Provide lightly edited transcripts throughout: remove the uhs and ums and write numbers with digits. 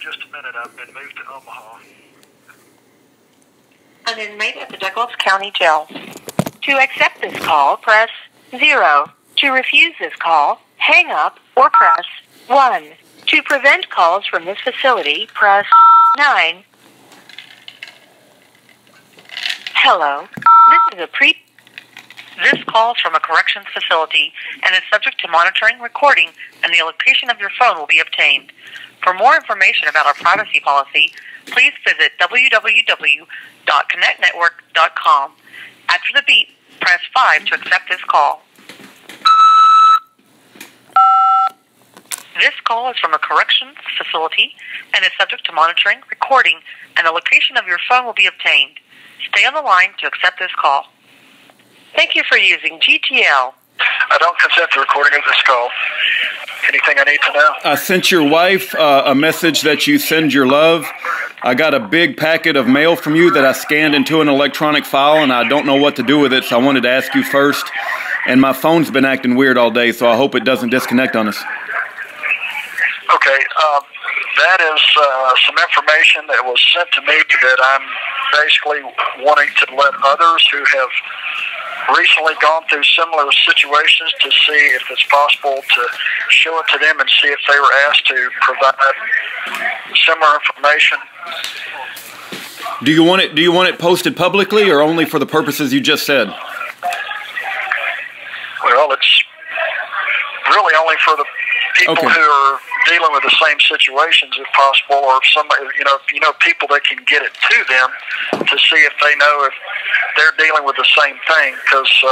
just a minute. I've been moved to Omaha. An inmate at the Douglas County Jail. To accept this call, press 0. To refuse this call, hang up or press 1. To prevent calls from this facility, press 9. Hello. This call is from a corrections facility and is subject to monitoring, recording, and the location of your phone will be obtained. For more information about our privacy policy, please visit www.connectnetwork.com. After the beep, press 5 to accept this call. This call is from a corrections facility and is subject to monitoring, recording, and the location of your phone will be obtained. Stay on the line to accept this call. Thank you for using GTL. I don't consent to recording of this call. Anything I need to know? I sent your wife a message that you send your love. I got a big packet of mail from you that I scanned into an electronic file, and I don't know what to do with it, so I wanted to ask you first. And my phone's been acting weird all day, so I hope it doesn't disconnect on us. Okay, that is some information that was sent to me that I'm basically wanting to let others who have recently gone through similar situations to see if it's possible to show it to them and see if they were asked to provide similar information. Do you want it posted publicly or only for the purposes you just said? Well, it's really only for the people who are dealing with the same situations, if possible, or somebody, people that can get it to them to see if they know if they're dealing with the same thing. Because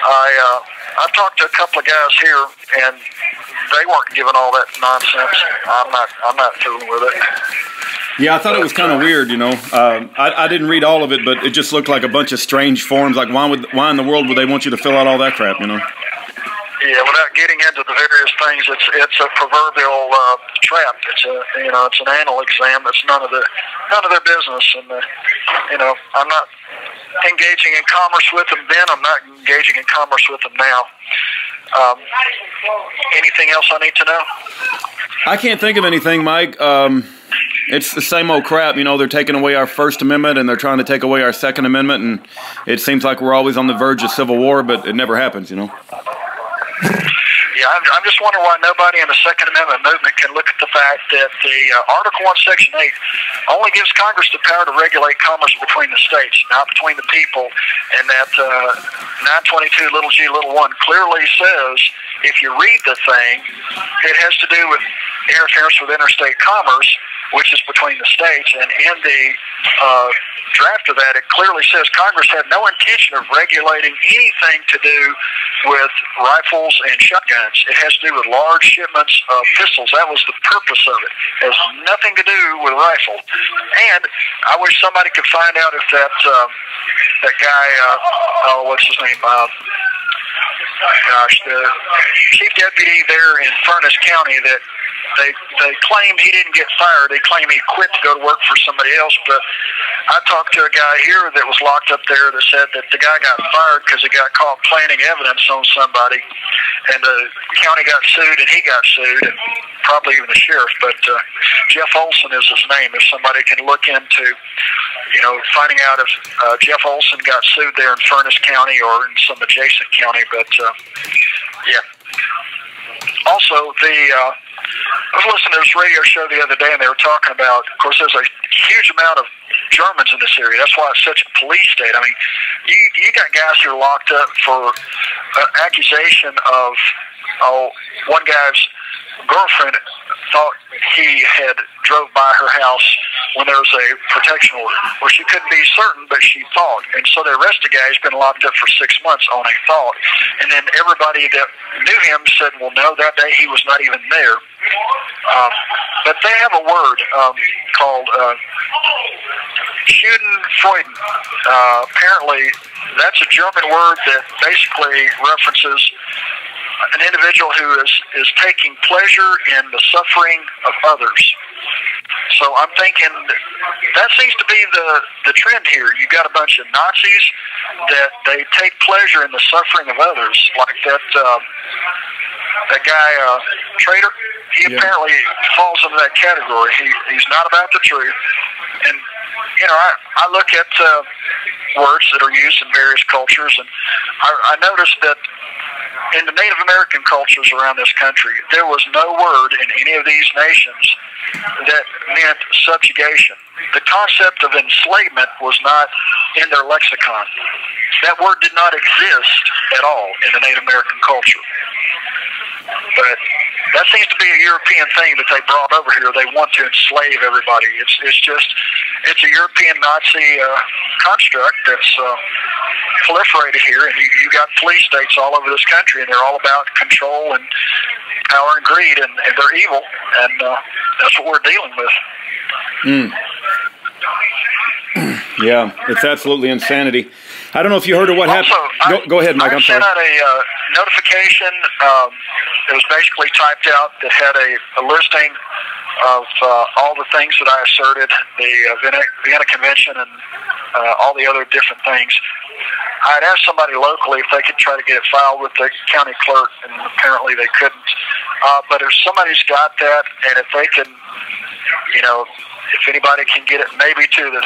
I talked to a couple of guys here, and they weren't giving all that nonsense. I'm not fooling with it. Yeah, I thought it was kind of weird, I didn't read all of it, but it just looked like a bunch of strange forms. Like, why in the world would they want you to fill out all that crap, Yeah, without getting into the various things, it's a proverbial trap. It's an anal exam. That's none of their business. And I'm not engaging in commerce with them then. I'm not engaging in commerce with them now. Anything else I need to know? I can't think of anything, Mike. It's the same old crap. They're taking away our First Amendment and they're trying to take away our Second Amendment, and it seems like we're always on the verge of civil war, but it never happens, Yeah, I'm just wondering why nobody in the Second Amendment movement can look at the fact that the Article 1, Section 8 only gives Congress the power to regulate commerce between the states, not between the people, and that 922 little g little 1 clearly says, if you read the thing, it has to do with interference with interstate commerce, which is between the states, and in the draft of that, it clearly says Congress had no intention of regulating anything to do with rifles and shotguns. It has to do with large shipments of pistols. That was the purpose of it. It has nothing to do with rifle. And I wish somebody could find out if that guy, what's his name? The chief deputy there in Furnace County that they claim he didn't get fired. They claim he quit to go to work for somebody else. But I talked to a guy here that was locked up there that said that the guy got fired because he got caught planting evidence on somebody, and the county got sued and he got sued, and probably even the sheriff. But Jeff Olson is his name. If somebody can look into, finding out if Jeff Olson got sued there in Furnace County or in some adjacent county. But yeah. Also, I was listening to this radio show the other day, and they were talking about, of course, there's a huge amount of Germans in this area. That's why it's such a police state. I mean, you got guys who are locked up for an accusation of, one guy's girlfriend thought he had drove by her house when there was a protection order. Well, she couldn't be certain, but she thought. And so they arrested a guy who's been locked up for 6 months on a thought. And then everybody that knew him said, well, no, that day he was not even there. But they have a word called Schadenfreude. Apparently, that's a German word that basically references an individual who is taking pleasure in the suffering of others. So I'm thinking that seems to be the trend here. You got a bunch of Nazis that they take pleasure in the suffering of others, like that guy traitor. He apparently falls into that category. He's not about the truth. And, you know, I look at words that are used in various cultures, and I noticed that in the Native American cultures around this country, there was no word in any of these nations that meant subjugation. The concept of enslavement was not in their lexicon. That word did not exist at all in the Native American culture. But that seems to be a European thing that they brought over here. They want to enslave everybody. It's a European Nazi construct that's proliferated here, and you got police states all over this country, and they're all about control and power and greed, and they're evil, and that's what we're dealing with. Yeah, it's absolutely insanity. I don't know if you heard of what happened. Go ahead, Mike. I'm sorry. I sent out a notification. It was basically typed out that had a listing of all the things that I asserted, the Vienna Convention and all the other different things. I had asked somebody locally if they could try to get it filed with the county clerk, and apparently they couldn't. But if somebody's got that, and if they can, you know, if anybody can get it maybe to the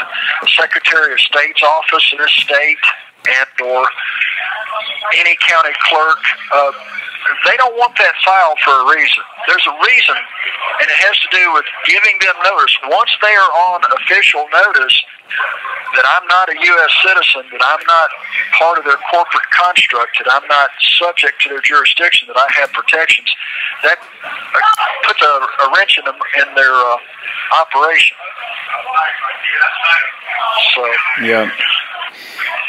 Secretary of State's office in this state and or any county clerk, they don't want that filed for a reason. There's a reason, and it has to do with giving them notice. Once they are on official notice that I'm not a U.S. citizen, that I'm not part of their corporate construct, that I'm not subject to their jurisdiction, that I have protections, that puts a wrench in their operation. So yeah.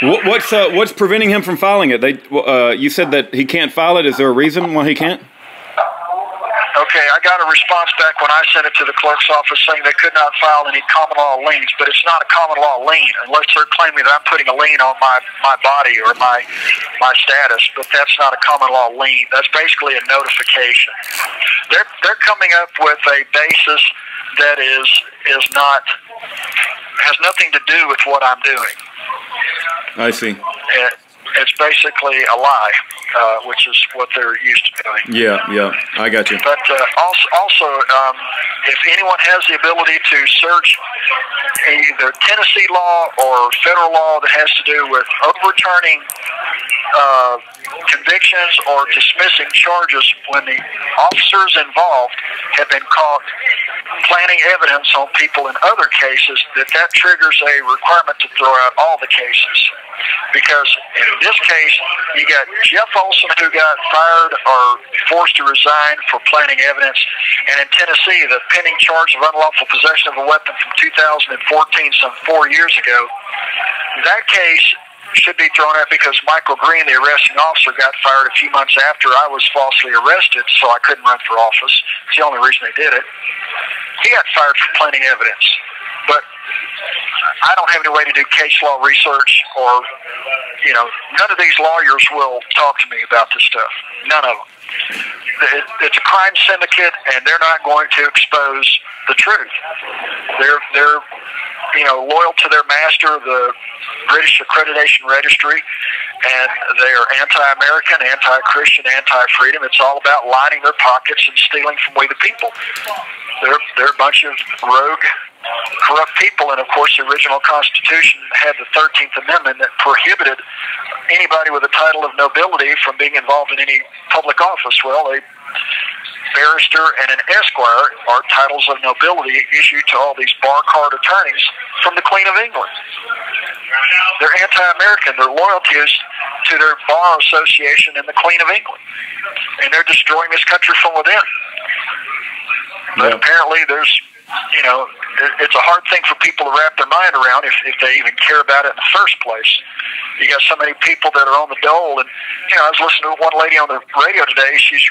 What's preventing him from filing it? You said that he can't file it. Is there a reason why he can't? Okay, I got a response back when I sent it to the clerk's office saying they could not file any common law liens, but it's not a common law lien unless they're claiming that I'm putting a lien on my body or my status, but that's not a common law lien. That's basically a notification. They're coming up with a basis that has nothing to do with what I'm doing. I see. It's basically a lie, which is what they're used to doing. Yeah, I got you. But also, if anyone has the ability to search either Tennessee law or federal law that has to do with overturning convictions or dismissing charges when the officers involved have been caught planting evidence on people in other cases, that triggers a requirement to throw out all the cases. Because in this case, you got Jeff Olson, who got fired or forced to resign for planting evidence, and in Tennessee, the pending charge of unlawful possession of a weapon from 2014, some 4 years ago. That case should be thrown out because Michael Green, the arresting officer, got fired a few months after I was falsely arrested, so I couldn't run for office. It's the only reason they did it. He got fired for planting evidence. But I don't have any way to do case law research, or, you know, none of these lawyers will talk to me about this stuff. None of them. It's a crime syndicate, and they're not going to expose the truth. They're you know, loyal to their master, the British Accreditation Registry, and they are anti-American, anti-Christian, anti-freedom. It's all about lining their pockets and stealing from we the people. They're a bunch of rogue, corrupt people, and of course the original Constitution had the 13th Amendment that prohibited anybody with a title of nobility from being involved in any public office. Well, a barrister and an esquire are titles of nobility issued to all these bar card attorneys from the Queen of England. They're anti-American. Their loyalty is to their bar association and the Queen of England, and they're destroying this country from within. But apparently there's, you know, it's a hard thing for people to wrap their mind around if they even care about it in the first place. You got so many people that are on the dole, and, you know, I was listening to one lady on the radio today. She's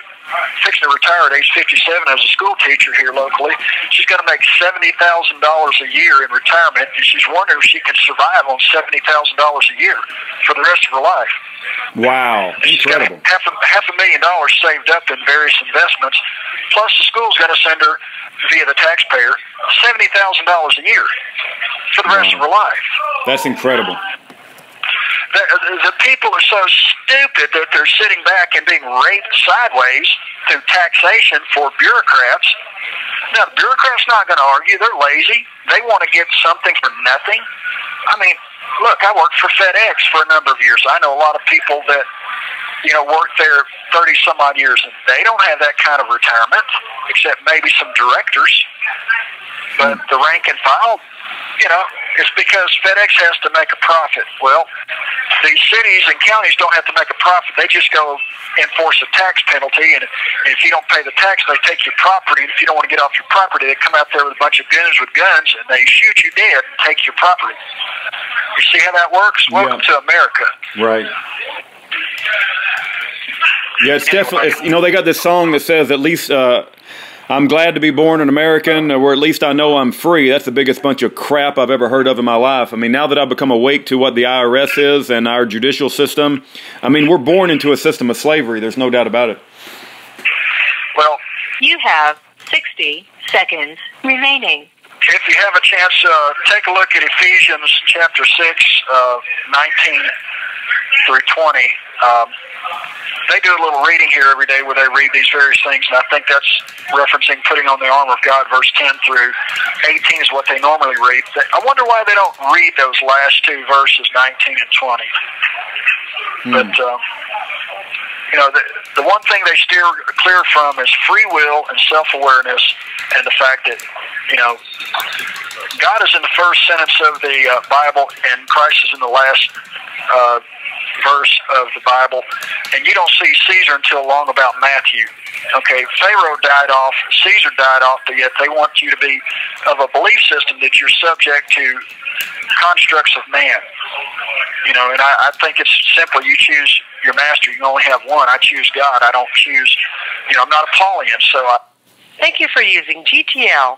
fixing to retire at age 57 as a school teacher here locally. She's going to make $70,000 a year in retirement, and she's wondering if she can survive on $70,000 a year for the rest of her life. Wow, incredible. She's got $500,000 saved up in various investments, plus the school's going to send her, via the taxpayer, $70,000 a year for the rest of her life. That's incredible. the people are so stupid that they're sitting back and being raped sideways through taxation for bureaucrats. Now, the bureaucrats not going to argue. They're lazy. They want to get something for nothing. I mean, look, I worked for FedEx for a number of years. I know a lot of people that, worked there 30-some-odd years, and they don't have that kind of retirement, except maybe some directors. But the rank and file, it's because FedEx has to make a profit. Well, these cities and counties don't have to make a profit. They just go enforce a tax penalty, and if you don't pay the tax, they take your property. And if you don't want to get off your property, they come out there with a bunch of goons with guns, and they shoot you dead and take your property. You see how that works? Welcome to America. Right. Yeah, it's definitely, they got this song that says, at least I'm glad to be born an American, or at least I know I'm free. That's the biggest bunch of crap I've ever heard of in my life. I mean, now that I've become awake to what the IRS is and our judicial system, I mean, we're born into a system of slavery. There's no doubt about it. Well, you have 60 seconds remaining. If you have a chance, take a look at Ephesians chapter 6, 19 through 20. They do a little reading here every day where they read these various things, and I think that's referencing putting on the armor of God, verse 10 through 18 is what they normally read. I wonder why they don't read those last two verses, 19 and 20. But, the one thing they steer clear from is free will and self-awareness, and the fact that, God is in the first sentence of the Bible, and Christ is in the last verse of the Bible, and you don't see Caesar until long about Matthew. Okay, Pharaoh died off, Caesar died off, but yet they want you to be of a belief system that you're subject to constructs of man. And I think it's simple. You choose your master. You can only have one. I choose God. I don't choose, I'm not a Paulian, so Thank you for using GTL.